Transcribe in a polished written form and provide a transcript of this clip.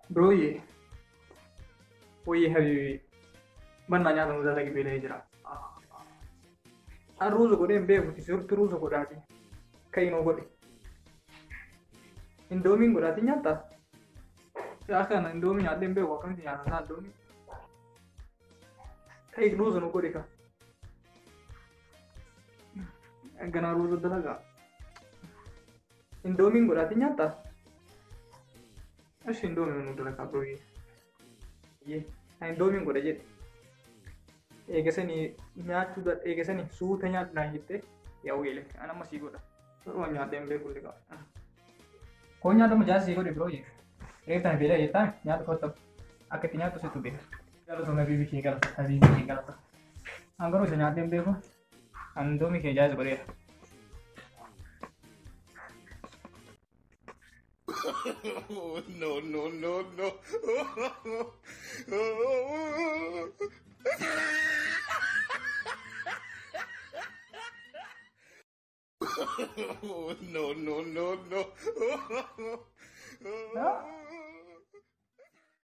Bro, ये है बनना ज़्यादा ज़्यादा की बेले जरा आ रोज़ को डेम बेगु tisur tu रोज़ को डाटी कहीं नो बोले इंडोमिंग को डाटी न्याता ya kan इंडोमिंग आते बेगु वाकं ती याना ना इंडोमिंग कहीं रोज़ नो को देखा गना रोज़ दलगा इंडोमिंग को डाटी न्याता अश इंडोमिंग नो दलगा bro ये इंडोमिंग को डाटी eegasanii nyaachuudha eegasanii suuta nyaadhu naan jettee yaa weele ana amma sii godha yeroo nyaadhee hin beeku illee qaba koo nyaadhamu jaarsi sii godhe biroo reeftaan beela jettaan nyaata kottu akka itti nyaattu sittu beeka galatuma habiibi kee galata habiibi kee galata an garuu isa nyaadhee hin beeku an doomi kee jaarsi godheera. No, no, no, no. No, no, no, no. No?